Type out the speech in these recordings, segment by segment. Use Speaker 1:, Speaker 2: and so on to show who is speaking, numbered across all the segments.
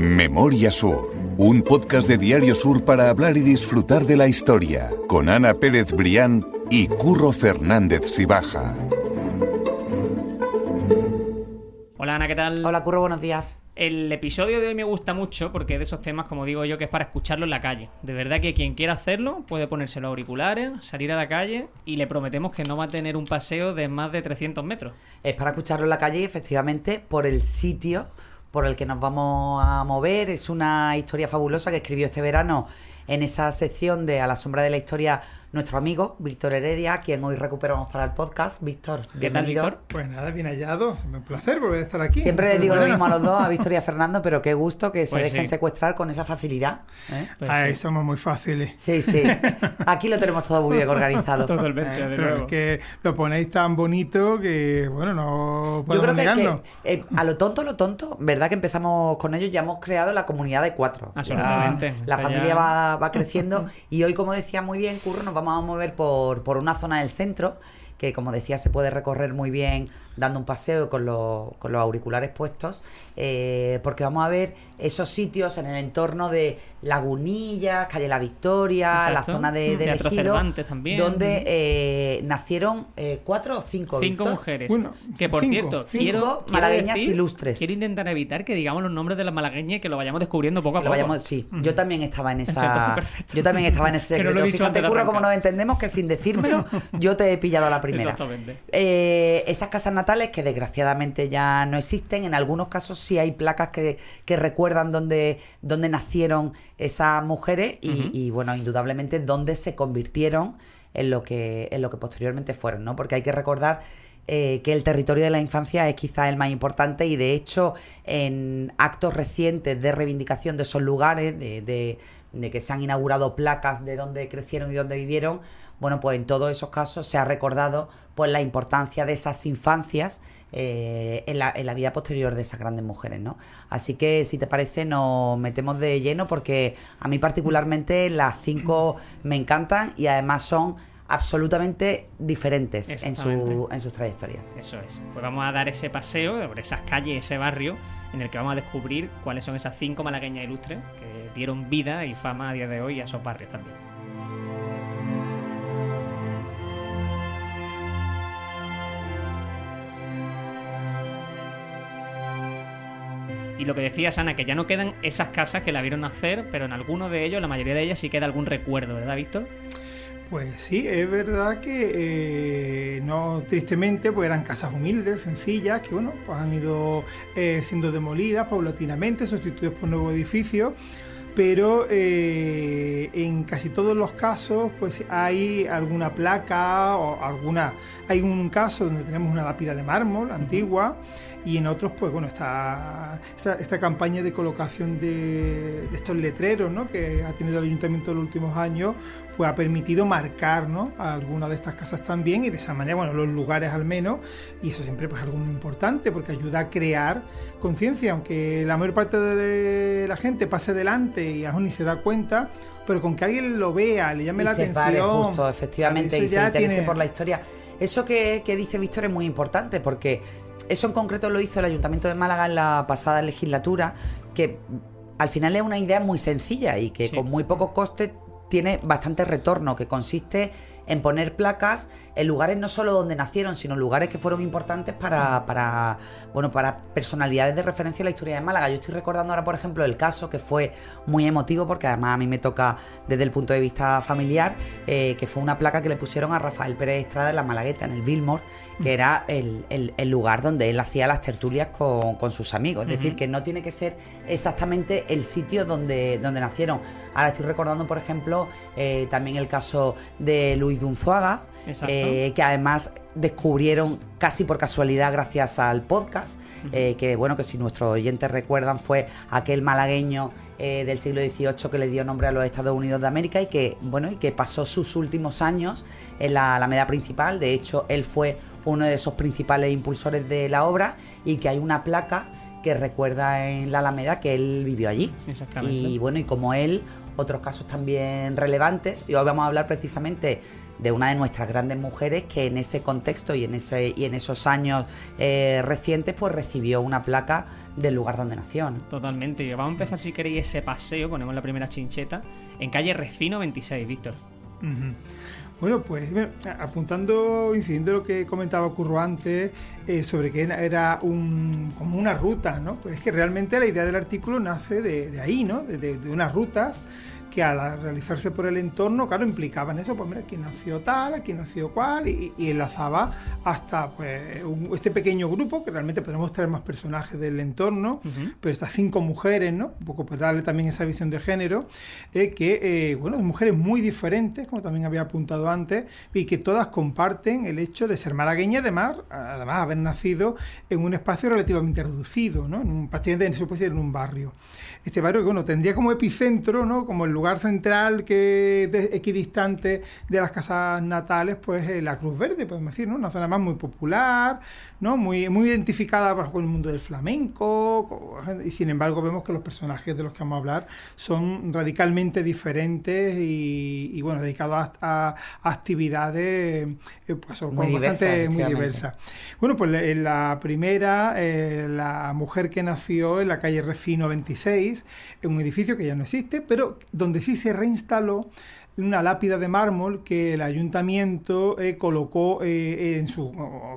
Speaker 1: Memoria Sur, un podcast de Diario Sur para hablar y disfrutar de la historia, con Ana Pérez Brián y Curro Fernández Sibaja.
Speaker 2: Hola Ana, ¿qué tal?
Speaker 3: Hola Curro, buenos días.
Speaker 2: El episodio de hoy me gusta mucho porque es de esos temas, como digo yo, que es para escucharlo en la calle. De verdad que quien quiera hacerlo puede ponerse los auriculares, salir a la calle y le prometemos que no va a tener un paseo de más de 300 metros.
Speaker 3: Es para escucharlo en la calle, efectivamente, por el sitio por el que nos vamos a mover. Es una historia fabulosa que escribió este verano en esa sección de A la sombra de la historia nuestro amigo Víctor Heredia, a quien hoy recuperamos para el podcast. Víctor, bienvenido.
Speaker 2: ¿Qué tal, Víctor?
Speaker 4: Pues nada, bien hallado. Un placer volver a estar aquí.
Speaker 3: Siempre le digo lo mismo a los dos, a Víctor y a Fernando, pero qué gusto que se dejen
Speaker 2: sí.
Speaker 3: secuestrar con esa facilidad.
Speaker 2: Pues
Speaker 4: Ahí
Speaker 2: sí.
Speaker 4: somos muy fáciles.
Speaker 3: Sí, sí. Aquí lo tenemos todo muy bien organizado.
Speaker 2: Totalmente, de
Speaker 4: Pero
Speaker 2: nuevo.
Speaker 4: es que lo ponéis tan bonito que, bueno, no
Speaker 3: Yo
Speaker 4: podemos
Speaker 3: creo
Speaker 4: negarnos.
Speaker 3: que a lo tonto, verdad que empezamos con ellos, ya hemos creado la comunidad de 4.
Speaker 2: Absolutamente.
Speaker 3: La
Speaker 2: Está
Speaker 3: familia
Speaker 2: ya-
Speaker 3: va creciendo y hoy, como decía muy bien Curro, nos vamos a mover por una zona del centro que, como decía, se puede recorrer muy bien dando un paseo con los auriculares puestos, porque vamos a ver esos sitios en el entorno de Lagunillas, Calle La Victoria,
Speaker 2: Exacto.
Speaker 3: la zona de
Speaker 2: Teatro
Speaker 3: Ejido,
Speaker 2: Cervantes también.
Speaker 3: donde nacieron 4 o 5
Speaker 2: 5 mujeres.
Speaker 4: Bueno,
Speaker 2: que por
Speaker 4: 5.
Speaker 2: cierto,
Speaker 3: 5
Speaker 2: quiero
Speaker 3: malagueñas
Speaker 2: decir,
Speaker 3: ilustres.
Speaker 2: Quiero intentar evitar que digamos los nombres de las malagueñas y que lo vayamos descubriendo poco a
Speaker 3: Que lo
Speaker 2: poco.
Speaker 3: vayamos, sí, yo también estaba en
Speaker 2: Entonces,
Speaker 3: esa.
Speaker 2: perfecto.
Speaker 3: Yo también estaba en ese
Speaker 2: Que no lo
Speaker 3: secreto.
Speaker 2: he dicho
Speaker 3: Fíjate,
Speaker 2: antes de
Speaker 3: Curro, como
Speaker 2: arrancar.
Speaker 3: nos entendemos que sin decírmelo, yo te he pillado a la primera.
Speaker 2: Exactamente.
Speaker 3: Esas casas natales que desgraciadamente ya no existen. En algunos casos sí hay placas que recuerdan dónde nacieron esas mujeres y bueno, indudablemente dónde se convirtieron en lo que posteriormente fueron, ¿no? Porque hay que recordar que el territorio de la infancia es quizás el más importante y de hecho en actos recientes de reivindicación de esos lugares, de que se han inaugurado placas de dónde crecieron y dónde vivieron, bueno, pues en todos esos casos se ha recordado pues la importancia de esas infancias en la vida posterior de esas grandes mujeres, ¿no? Así que, si te parece, nos metemos de lleno porque a mí particularmente las 5 me encantan y además son absolutamente diferentes en sus trayectorias.
Speaker 2: Eso es. Pues vamos a dar ese paseo por esas calles, ese barrio, en el que vamos a descubrir cuáles son esas 5 malagueñas ilustres que dieron vida y fama a día de hoy a esos barrios también. Y lo que decías, Ana, que ya no quedan esas casas que la vieron nacer, pero en algunos de ellos, la mayoría de ellas, sí queda algún recuerdo, ¿verdad, Víctor?
Speaker 4: Pues sí, es verdad que no, tristemente, pues eran casas humildes, sencillas, que bueno, pues han ido siendo demolidas paulatinamente, sustituidas por nuevos edificios. Pero en casi todos los casos pues hay alguna placa o hay un caso donde tenemos una lápida de mármol antigua y en otros pues bueno está esta campaña de colocación de estos letreros, ¿no?, que ha tenido el ayuntamiento en los últimos años, pues ha permitido marcar, ¿no?, a algunas de estas casas también y de esa manera, bueno, los lugares al menos, y eso siempre pues es algo muy importante porque ayuda a crear conciencia, aunque la mayor parte de la gente pase delante y aún ni se da cuenta, pero con que alguien lo vea, le llame
Speaker 3: Y
Speaker 4: la
Speaker 3: se
Speaker 4: atención,
Speaker 3: pare justo, efectivamente,
Speaker 4: eso
Speaker 3: y se
Speaker 4: ya
Speaker 3: interese
Speaker 4: tiene-
Speaker 3: por la historia. Eso que dice Víctor es muy importante porque eso en concreto lo hizo el Ayuntamiento de Málaga en la pasada legislatura, que al final es una idea muy sencilla y que
Speaker 2: Sí.
Speaker 3: con muy pocos costes tiene bastante retorno, que consiste en poner placas en lugares no solo donde nacieron, sino lugares que fueron importantes para personalidades de referencia en la historia de Málaga. Yo estoy recordando ahora, por ejemplo, el caso que fue muy emotivo, porque además a mí me toca desde el punto de vista familiar, que fue una placa que le pusieron a Rafael Pérez Estrada en la Malagueta, en el Billmore, que era el lugar donde él hacía las tertulias con sus amigos. Es decir, que no tiene que ser exactamente el sitio donde nacieron. Ahora estoy recordando, por ejemplo, también el caso de Luis de Unzuaga,
Speaker 2: Exacto.
Speaker 3: que además descubrieron casi por casualidad gracias al podcast, que bueno, que si nuestros oyentes recuerdan fue aquel malagueño del siglo XVIII que le dio nombre a los Estados Unidos de América y que pasó sus últimos años en la Alameda principal. De hecho, él fue uno de esos principales impulsores de la obra y que hay una placa que recuerda en la Alameda que él vivió allí.
Speaker 2: Exactamente.
Speaker 3: Y bueno, y como él, otros casos también relevantes. Y hoy vamos a hablar precisamente de una de nuestras grandes mujeres que en ese contexto y en esos años recientes pues recibió una placa del lugar donde nació, ¿no?
Speaker 2: Totalmente. Y vamos a empezar, si queréis, ese paseo, ponemos la primera chincheta, en calle Refino 26, Víctor.
Speaker 4: Uh-huh. Bueno, pues incidiendo en lo que comentaba Curro antes, sobre que era como una ruta, ¿no? Pues es que realmente la idea del artículo nace de ahí, ¿no? De unas rutas que al realizarse por el entorno, claro, implicaban eso, pues mira, aquí nació tal, aquí nació cual, y enlazaba hasta pues este pequeño grupo, que realmente podemos traer más personajes del entorno, pero estas 5 mujeres, ¿no? Un poco para darle también esa visión de género, bueno, mujeres muy diferentes, como también había apuntado antes, y que todas comparten el hecho de ser malagueñas, además haber nacido en un espacio relativamente reducido, ¿no? Prácticamente se puede decir en un barrio. Este barrio que, bueno, tendría como epicentro, ¿no? Como el lugar central que equidistante de las casas natales, pues la Cruz Verde, podemos decir, ¿no? Una zona más muy popular, ¿no? Muy identificada con el mundo del flamenco, y sin embargo vemos que los personajes de los que vamos a hablar son radicalmente diferentes y bueno, dedicados a actividades pues,
Speaker 3: muy
Speaker 4: bastante muy diversas. Bueno, pues en la primera, la mujer que nació en la calle Refino 26, en un edificio que ya no existe, pero donde sí se reinstaló una lápida de mármol que el ayuntamiento colocó en su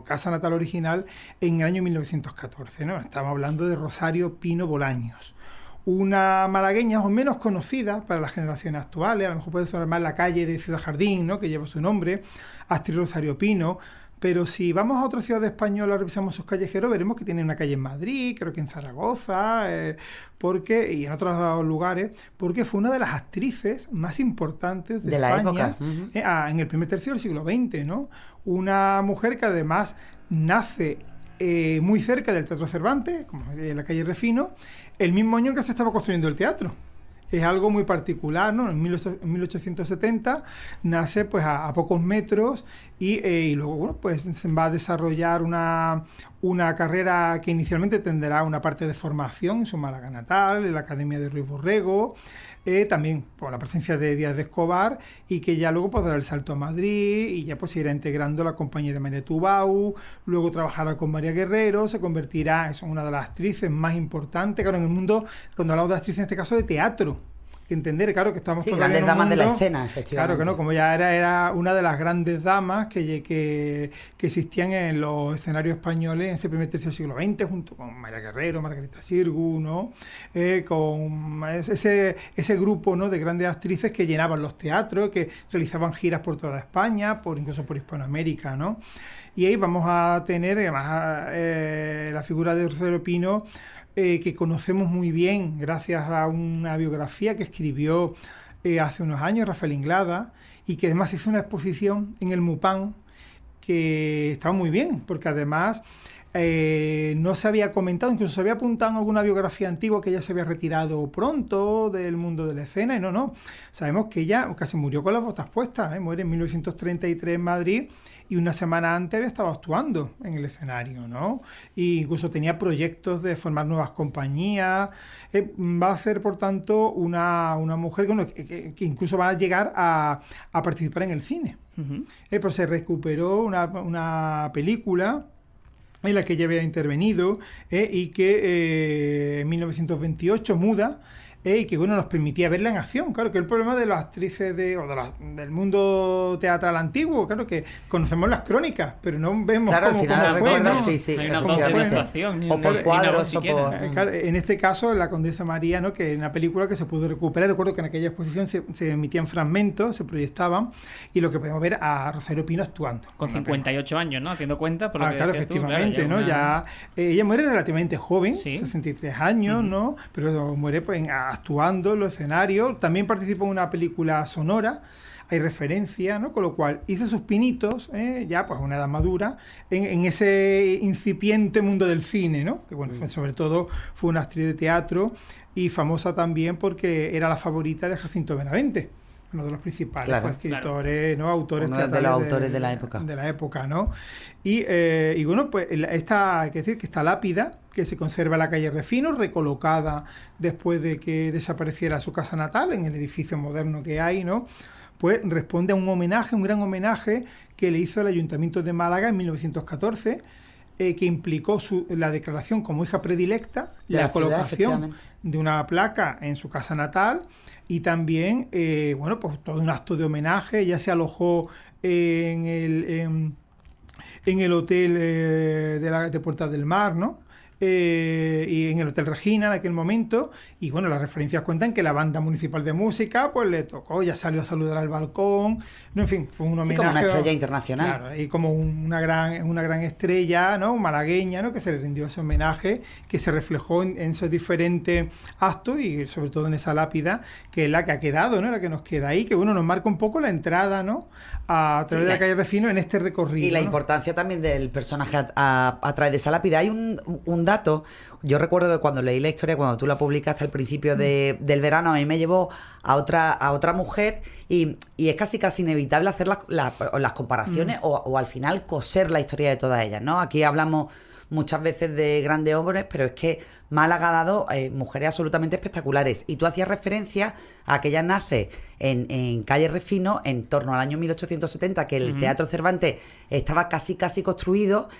Speaker 4: casa natal original en el año 1914, ¿no? Estamos hablando de Rosario Pino Bolaños, una malagueña o menos conocida para las generaciones actuales. A lo mejor puede sonar más la calle de Ciudad Jardín, ¿no? Que lleva su nombre, Astrid Rosario Pino. Pero si vamos a otra ciudad española, revisamos sus callejeros, veremos que tiene una calle en Madrid, creo que en Zaragoza, y en otros lugares, porque fue una de las actrices más importantes de España, la época. En el primer tercio del siglo XX, ¿no? Una mujer que además nace muy cerca del Teatro Cervantes, como en la calle Refino, el mismo año en que se estaba construyendo el teatro. Es algo muy particular, ¿no? En 1870 nace pues a pocos metros y luego, bueno, pues se va a desarrollar una carrera que inicialmente tendrá una parte de formación en su Málaga natal, en la Academia de Ruiz Borrego, también por la presencia de Díaz de Escobar, y que ya luego pues dará el salto a Madrid y ya pues se irá integrando la compañía de María Tubau, luego trabajará con María Guerrero, se convertirá en una de las actrices más importantes, claro, en el mundo, cuando hablamos de actrices en este caso de teatro, que entender, claro, que estamos todavía
Speaker 3: grandes
Speaker 4: en un
Speaker 3: damas
Speaker 4: mundo,
Speaker 3: de la escena, efectivamente.
Speaker 4: Claro que no, como ya era una de las grandes damas que existían en los escenarios españoles en ese primer tercio del siglo XX, junto con María Guerrero, Margarita Sirgu, ¿no? Con ese grupo, ¿no?, de grandes actrices que llenaban los teatros, que realizaban giras por toda España, incluso por Hispanoamérica, ¿no? Y ahí vamos a tener, además, la figura de Rosario Pino, que conocemos muy bien gracias a una biografía que escribió hace unos años Rafael Inglada, y que además hizo una exposición en el Mupán que estaba muy bien, porque además no se había comentado, incluso se había apuntado en alguna biografía antigua que ella se había retirado pronto del mundo de la escena, y no, sabemos que ella casi murió con las botas puestas, muere en 1933 en Madrid, y una semana antes había estado actuando en el escenario, ¿no? E incluso tenía proyectos de formar nuevas compañías. Va a ser, por tanto, una mujer que incluso va a llegar a participar en el cine. Pues se recuperó una película en la que ella había intervenido, y que en 1928 muda, y que bueno, nos permitía verla en acción. Claro que el problema de las actrices del mundo teatral antiguo, claro que conocemos las crónicas, pero no vemos cómo fue, ¿no?
Speaker 3: Sí,
Speaker 2: hay una documentación,
Speaker 3: o por cuadros, o por...
Speaker 4: Claro, en este caso, La Condesa María, ¿no?, que es una película que se pudo recuperar. Recuerdo que en aquella exposición se emitían fragmentos, se proyectaban, y lo que podemos ver a Rosario Pino actuando.
Speaker 2: Con 58 años, ¿no? Haciendo cuenta por lo que
Speaker 4: claro, efectivamente, tú, claro, ella muere relativamente joven, ¿sí? 63 años, ¿no? Pero muere pues actuando en los escenarios. También participó en una película sonora, hay referencia, ¿no? Con lo cual hizo sus pinitos, ya pues a una edad madura, en ese incipiente mundo del cine, ¿no? Que bueno, sobre todo fue una actriz de teatro, y famosa también porque era la favorita de Jacinto Benavente, uno de los principales escritores, ¿no?, autores teatrales
Speaker 3: de los autores de la época.
Speaker 4: De la época, ¿no? Y bueno, pues hay que decir que esta lápida, que se conserva en la calle Refino, recolocada después de que desapareciera su casa natal, en el edificio moderno que hay, ¿no?, pues responde a un homenaje, un gran homenaje que le hizo el Ayuntamiento de Málaga en 1914, que implicó la declaración como hija predilecta, la colocación de una placa en su casa natal y también, pues todo un acto de homenaje. Ella se alojó en el hotel de Puerta del Mar, ¿no? Y en el Hotel Regina en aquel momento, y bueno, las referencias cuentan que la banda municipal de música pues le tocó, ya salió a saludar al balcón, no, en fin, fue un homenaje,
Speaker 3: como una estrella internacional,
Speaker 4: claro, y como una gran estrella, ¿no? Malagueña, ¿no? Que se le rindió ese homenaje, que se reflejó en esos diferentes actos y sobre todo en esa lápida que es la que ha quedado, ¿no? La que nos queda ahí, que bueno, nos marca un poco la entrada, ¿no? A través de la calle Refino en este recorrido,
Speaker 3: y la, ¿no?, importancia también del personaje a través de esa lápida. Hay un dato, yo recuerdo que cuando leí la historia, cuando tú la publicaste al principio del verano, a mí me llevó a otra mujer y es casi inevitable hacer las comparaciones o al final coser la historia de todas ellas, ¿no? Aquí hablamos muchas veces de grandes hombres, pero es que Málaga ha dado mujeres absolutamente espectaculares. Y tú hacías referencia a que ella nace en calle Refino en torno al año 1870, que el Teatro Cervantes estaba casi construido,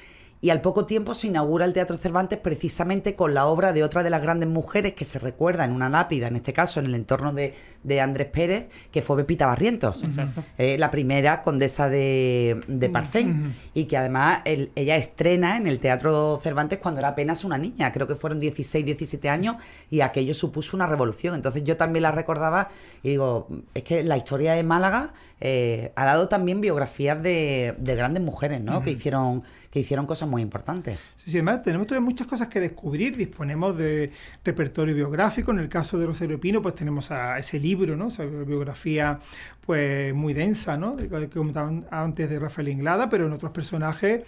Speaker 3: y al poco tiempo se inaugura el Teatro Cervantes precisamente con la obra de otra de las grandes mujeres que se recuerda en una lápida, en este caso en el entorno de Andrés Pérez, que fue Pepita Barrientos. Exacto. La primera condesa de Parcén, y que además ella estrena en el Teatro Cervantes cuando era apenas una niña, creo que fueron 16, 17 años, y aquello supuso una revolución. Entonces yo también la recordaba y digo, es que la historia de Málaga ha dado también biografías de grandes mujeres, ¿no? Que hicieron cosas muy importantes.
Speaker 4: Sí, además tenemos todavía muchas cosas que descubrir, disponemos de repertorio biográfico. En el caso de Rosario Pino, pues tenemos a ese libro, ¿no? Esa biografía pues muy densa, ¿no? Que comentaban antes de Rafael Inglada, pero en otros personajes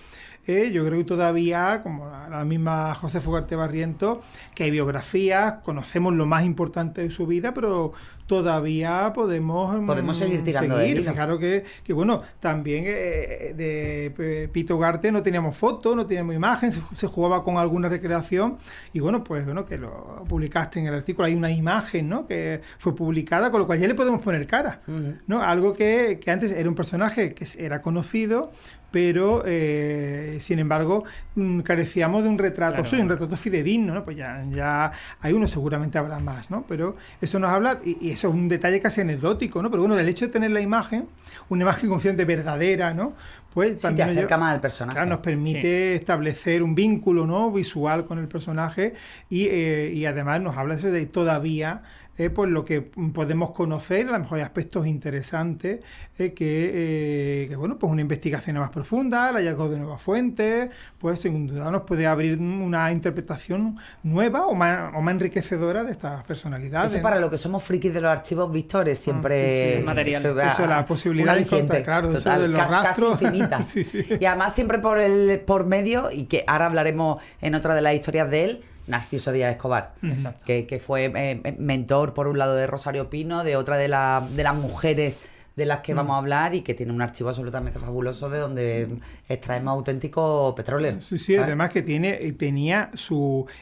Speaker 4: yo creo que todavía, como la misma Josefa Ugarte Barrientos, que hay biografías, conocemos lo más importante de su vida, pero todavía podemos
Speaker 3: seguir tirando de hilo.
Speaker 4: Fijaros que bueno, también de Pito Ugarte no teníamos fotos, no teníamos imagen, se jugaba con alguna recreación, y bueno, pues bueno, que lo publicaste en el artículo, hay una imagen, ¿no?, que fue publicada, con lo cual ya le podemos poner cara, ¿no? Algo que antes era un personaje que era conocido, pero sin embargo carecíamos de un retrato, un retrato fidedigno, ¿no? Pues ya hay uno, seguramente habrá más, ¿no? Pero eso nos habla, y eso es un detalle casi anecdótico, ¿no? Pero bueno, del hecho de tener la imagen, una imagen consciente verdadera, ¿no? Pues también
Speaker 3: te acerca más al personaje.
Speaker 4: Claro, nos permite establecer un vínculo, ¿no?, visual con el personaje, y además nos habla de todavía pues lo que podemos conocer, a lo mejor hay aspectos interesantes, que bueno, pues una investigación más profunda, el hallazgo de nuevas fuentes, pues sin duda nos puede abrir una interpretación nueva o más enriquecedora de estas personalidades.
Speaker 3: Eso para lo que somos frikis de los archivos, Víctor, es siempre
Speaker 2: material.
Speaker 4: Eso, la posibilidad de encontrar, claro,
Speaker 3: total,
Speaker 4: eso de los rastros.
Speaker 3: Casi infinita.
Speaker 4: Sí.
Speaker 3: Y además siempre por medio, y que ahora hablaremos en otra de las historias de él, Narciso Díaz Escobar, que fue mentor por un lado de Rosario Pino, de otra de las mujeres de las que vamos a hablar, y que tiene un archivo absolutamente fabuloso de donde extraemos auténtico petróleo.
Speaker 4: Sí, ¿sabes? Además que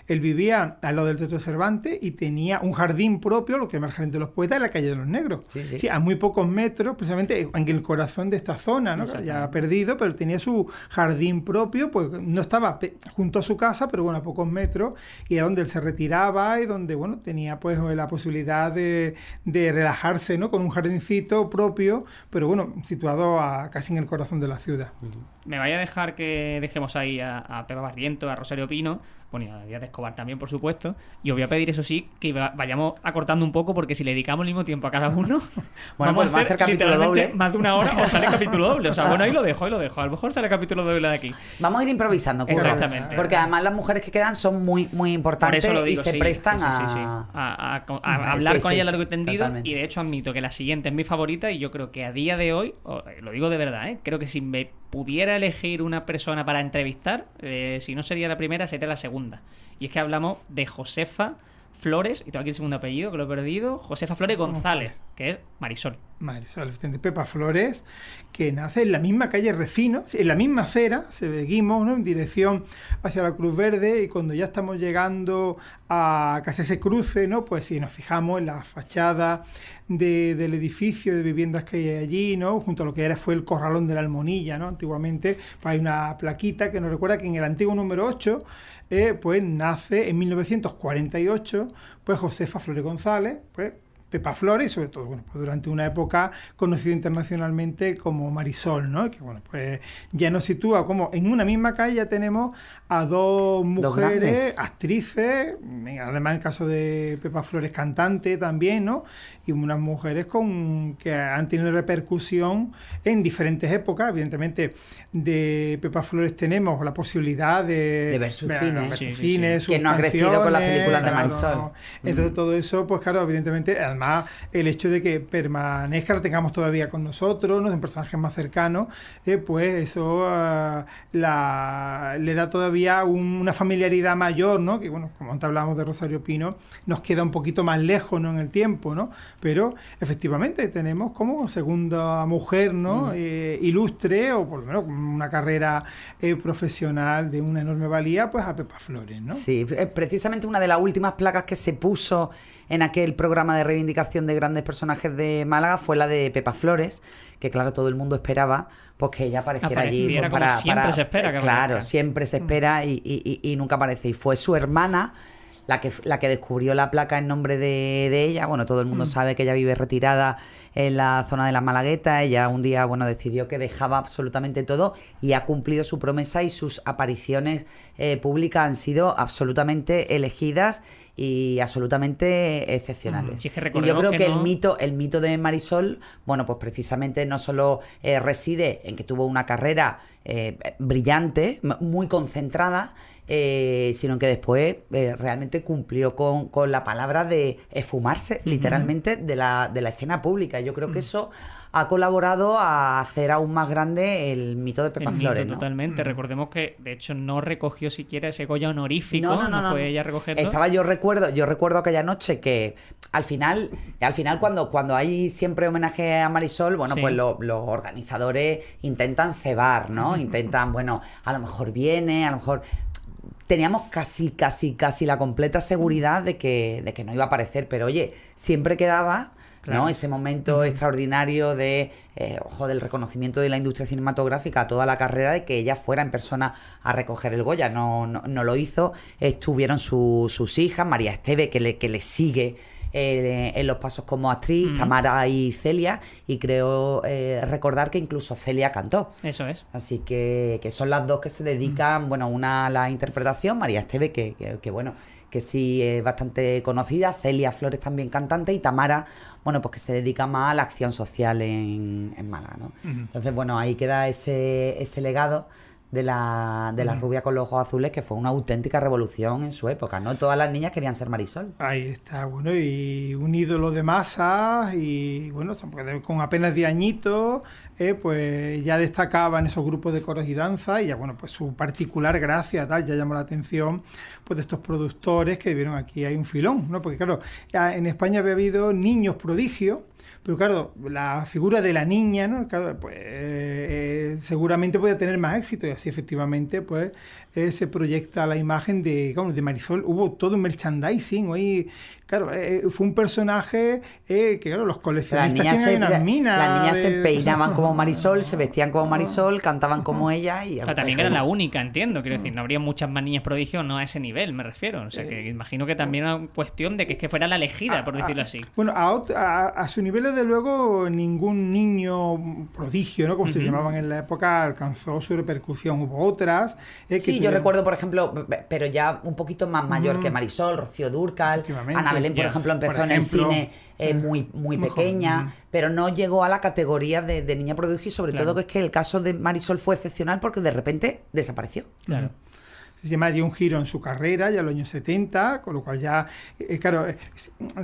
Speaker 4: él vivía al lado del Teatro Cervantes y tenía un jardín propio, lo que llama el Jardín de los Poetas, en la calle de los Negros. Sí, a muy pocos metros, precisamente en el corazón de esta zona, ¿no? Ya ha perdido, pero tenía su jardín propio, pues no estaba junto a su casa, pero bueno, a pocos metros, y era donde él se retiraba y donde, bueno, tenía pues la posibilidad de relajarse, ¿no?, con un jardincito propio, pero bueno, situado casi en el corazón de la ciudad.
Speaker 2: Me vaya a dejar que dejemos ahí a Pepa Barrientos, a Rosario Pino, bueno, y a Díaz de Escobar también, por supuesto, y os voy a pedir, eso sí, que vayamos acortando un poco, porque si le dedicamos el mismo tiempo a cada uno,
Speaker 3: bueno,
Speaker 2: vamos
Speaker 3: a hacer capítulo doble,
Speaker 2: más de una hora, o sale capítulo doble. O sea, bueno, ahí lo dejo, a lo mejor sale capítulo doble de aquí.
Speaker 3: Vamos a ir improvisando, Curro.
Speaker 2: Exactamente.
Speaker 3: Porque además las mujeres que quedan son muy, muy importantes,
Speaker 2: por eso lo digo,
Speaker 3: y se prestan
Speaker 2: a hablar con ella largo y tendido.
Speaker 3: Totalmente.
Speaker 2: Y de hecho admito que la siguiente es mi favorita, y yo creo que a día de hoy, lo digo de verdad, creo que si me pudiera elegir una persona para entrevistar, si no sería la primera, sería la segunda. Y es que hablamos de Josefa Flores, y tengo aquí el segundo apellido que lo he perdido, Josefa Flores González, que es Marisol.
Speaker 4: Marisol, de Pepa Flores, que nace en la misma calle Refino, en la misma acera, seguimos, ¿no?, en dirección hacia la Cruz Verde, y cuando ya estamos llegando a casi ese cruce, ¿no?, pues si nos fijamos en la fachada del edificio de viviendas que hay allí, ¿no?, junto a lo que fue el Corralón de la Almonilla, ¿no?, antiguamente, pues hay una plaquita que nos recuerda que en el antiguo número 8, pues nace en 1948, pues Josefa Flores González, pues Pepa Flores, sobre todo, bueno, pues durante una época conocida internacionalmente como Marisol, ¿no? Que bueno, pues ya nos sitúa como en una misma calle ya tenemos a dos mujeres, actrices, además en el caso de Pepa Flores, cantante también, ¿no? Y unas mujeres que han tenido repercusión en diferentes épocas. Evidentemente, de Pepa Flores tenemos la posibilidad de
Speaker 3: ver sus
Speaker 4: cines, sus
Speaker 3: que no ha crecido con las películas de Marisol.
Speaker 4: ¿No? Entonces, todo eso, pues claro, evidentemente, además, el hecho de que permanezca, la tengamos todavía con nosotros, ¿no?, en personajes más cercanos, pues eso le da todavía una familiaridad mayor, ¿no? Que bueno, como antes hablábamos de Rosario Pino, nos queda un poquito más lejos, ¿no?, en el tiempo, ¿no? Pero efectivamente tenemos como segunda mujer, ¿no?, ilustre, o por lo menos una carrera profesional de una enorme valía, pues a Pepa Flores, ¿no?
Speaker 3: Sí, precisamente una de las últimas placas que se puso en aquel programa de reivindicación de grandes personajes de Málaga fue la de Pepa Flores, que claro, todo el mundo esperaba pues que ella apareciera allí, pues,
Speaker 2: siempre se espera que
Speaker 3: claro,
Speaker 2: aparezca.
Speaker 3: siempre se espera y nunca aparece. Y fue su hermana la que descubrió la placa en nombre de ella. Bueno, todo el mundo sabe que ella vive retirada en la zona de la Malagueta. Ella un día, bueno, decidió que dejaba absolutamente todo y ha cumplido su promesa, y sus apariciones públicas han sido absolutamente elegidas y absolutamente excepcionales.
Speaker 2: Sí, es que
Speaker 3: y yo creo que
Speaker 2: no...
Speaker 3: el mito de Marisol, bueno, pues precisamente no solo reside en que tuvo una carrera brillante, muy concentrada, sino que después realmente cumplió con la palabra de esfumarse literalmente de la escena pública. Yo creo que eso ha colaborado a hacer aún más grande el mito de Pepa Flores, ¿no?
Speaker 2: Totalmente. Recordemos que, de hecho, no recogió siquiera ese Goya honorífico, no fue ella a recogerlo.
Speaker 3: Yo recuerdo aquella noche que al final cuando hay siempre homenaje a Marisol, bueno, pues los organizadores intentan cebar, ¿no? Intentan, bueno, a lo mejor viene, a lo mejor... Teníamos casi la completa seguridad de que no iba a aparecer, pero oye, siempre quedaba, claro, ¿no?, ese momento extraordinario del reconocimiento de la industria cinematográfica a toda la carrera, de que ella fuera en persona a recoger el Goya. No lo hizo. Estuvieron sus hijas, María Esteve, que le sigue en los pasos como actriz, Tamara y Celia, y creo recordar que incluso Celia cantó.
Speaker 2: Eso es.
Speaker 3: Así que son las dos que se dedican, bueno, una a la interpretación, María Esteve, que bueno, que sí es bastante conocida, Celia Flores también cantante, y Tamara, bueno, pues que se dedica más a la acción social en Málaga, ¿no? Entonces, bueno, ahí queda ese legado de la rubia con los ojos azules, que fue una auténtica revolución en su época, ¿no? Todas las niñas querían ser Marisol.
Speaker 4: Ahí está, bueno, y un ídolo de masas, y bueno, con apenas 10 añitos, pues ya destacaba en esos grupos de coros y danza, y ya, bueno, pues su particular gracia, tal, ya llamó la atención, pues, de estos productores que vieron aquí hay un filón, ¿no? Porque claro, ya en España había habido niños prodigios, pero claro, la figura de la niña, ¿no?, claro, pues seguramente puede tener más éxito, y así efectivamente pues se proyecta la imagen de Marisol. Hubo todo un merchandising hoy, claro, fue un personaje que, claro, los coleccionistas tienen unas minas.
Speaker 3: Las niñas se peinaban como Marisol, se vestían como Marisol, cantaban como ella. Y
Speaker 2: pero también era la única, entiendo. Quiero decir, no habría muchas más niñas prodigios, no a ese nivel, me refiero. O sea, que imagino que también era cuestión de que fuera la elegida, por decirlo así.
Speaker 4: Bueno, a su nivel, desde luego, ningún niño prodigio, ¿no?, como se llamaban en la época, alcanzó su repercusión. Hubo otras.
Speaker 3: Sí, yo recuerdo, por ejemplo, pero ya un poquito más mayor que Marisol, Rocío Dúrcal, Ana Belén, por ejemplo, empezó en el cine muy pequeña, pero no llegó a la categoría de niña prodigio, y sobre todo que es que el caso de Marisol fue excepcional porque de repente desapareció.
Speaker 2: Claro.
Speaker 4: Se dio un giro en su carrera ya en los años 70, con lo cual ya, claro,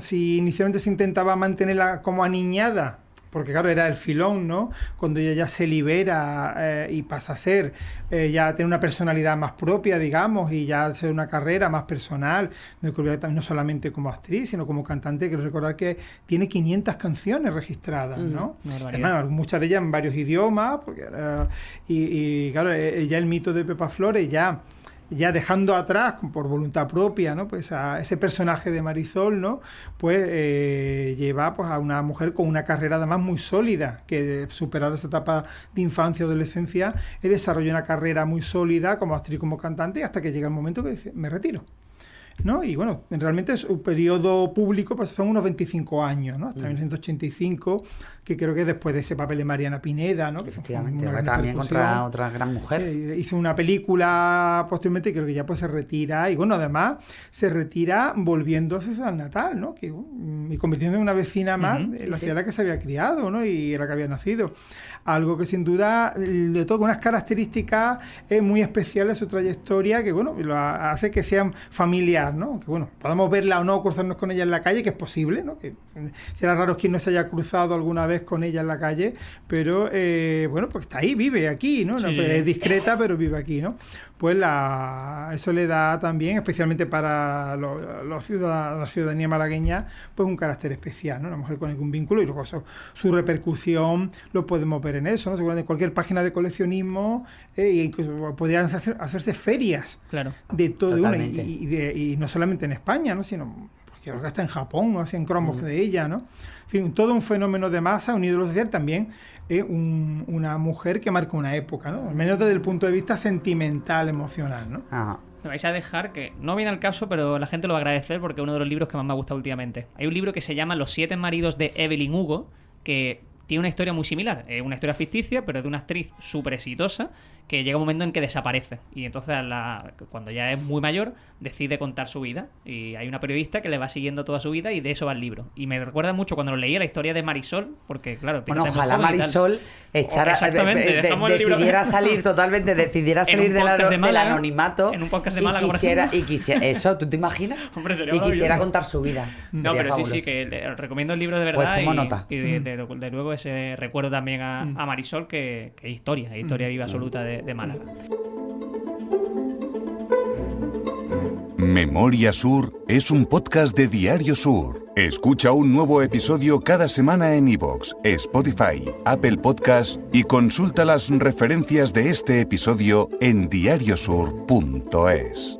Speaker 4: si inicialmente se intentaba mantenerla como aniñada, porque claro, era el filón, ¿no? Cuando ella ya se libera y pasa a ser, ya tiene una personalidad más propia, digamos, y ya hacer una carrera más personal, no solamente como actriz, sino como cantante. Quiero recordar que tiene 500 canciones registradas, ¿no? Además, muchas de ellas en varios idiomas, porque, y claro, ya el mito de Pepa Flores, ya dejando atrás por voluntad propia, ¿no? Pues a ese personaje de Marisol, ¿no? Pues lleva pues a una mujer con una carrera además muy sólida, que superada esa etapa de infancia y adolescencia, desarrolla una carrera muy sólida como actriz, como cantante, hasta que llega el momento que dice, me retiro, ¿no? Y bueno, realmente su periodo público pues son unos 25 años, ¿no? Hasta 1985, que creo que después de ese papel de Mariana Pineda, ¿no?
Speaker 3: Efectivamente, que también otra gran mujer.
Speaker 4: Hizo una película posteriormente y creo que ya pues se retira, y bueno, además se retira volviendo a su ciudad natal, ¿no? Y convirtiéndose en una vecina más en la ciudad en la que se había criado, ¿no? Y en la que había nacido. Algo que sin duda le toca unas características muy especiales a su trayectoria, que bueno, lo hace que sean familiar, ¿no? Que bueno, podemos verla o no, cruzarnos con ella en la calle, que es posible, ¿no? Que será raro quien no se haya cruzado alguna vez con ella en la calle, pero bueno, pues está ahí, vive aquí, ¿no? Sí. Es discreta, pero vive aquí, ¿no? Pues eso le da también, especialmente para la ciudadanía malagueña, pues un carácter especial, ¿no? Una mujer con algún vínculo, y luego su repercusión lo podemos ver en eso, ¿no? Seguramente cualquier página de coleccionismo, incluso podrían hacerse ferias,
Speaker 2: claro,
Speaker 4: de todo uno, y no solamente en España, ¿no? Sino que hasta en Japón, ¿no? Hacían cromos de ella, ¿no? En fin, todo un fenómeno de masa, un ídolo social también, una mujer que marca una época, ¿no? Al menos desde el punto de vista sentimental, emocional, ¿no?
Speaker 3: Ajá.
Speaker 2: Me vais a dejar que no viene al caso, pero la gente lo va a agradecer porque es uno de los libros que más me ha gustado últimamente. Hay un libro que se llama Los 7 maridos de Evelyn Hugo, que tiene una historia muy similar. Es una historia ficticia, pero es de una actriz súper exitosa que llega un momento en que desaparece. Y entonces, cuando ya es muy mayor, decide contar su vida. Y hay una periodista que le va siguiendo toda su vida y de eso va el libro. Y me recuerda mucho cuando lo leí la historia de Marisol, porque claro...
Speaker 3: Bueno, ojalá Marisol decidiera salir totalmente, decidiera salir del anonimato.
Speaker 2: En un podcast de Málaga,
Speaker 3: y quisiera eso, ¿tú te imaginas?
Speaker 2: Hombre, sería
Speaker 3: y quisiera contar su vida.
Speaker 2: No, pero fabuloso. Sí, que recomiendo el libro de verdad.
Speaker 3: Pues tomo nota.
Speaker 2: Y de luego ese recuerdo también a Marisol, que es historia viva absoluta de Málaga.
Speaker 1: Memoria Sur es un podcast de Diario Sur. Escucha un nuevo episodio cada semana en iVoox, Spotify, Apple Podcasts y consulta las referencias de este episodio en diariosur.es.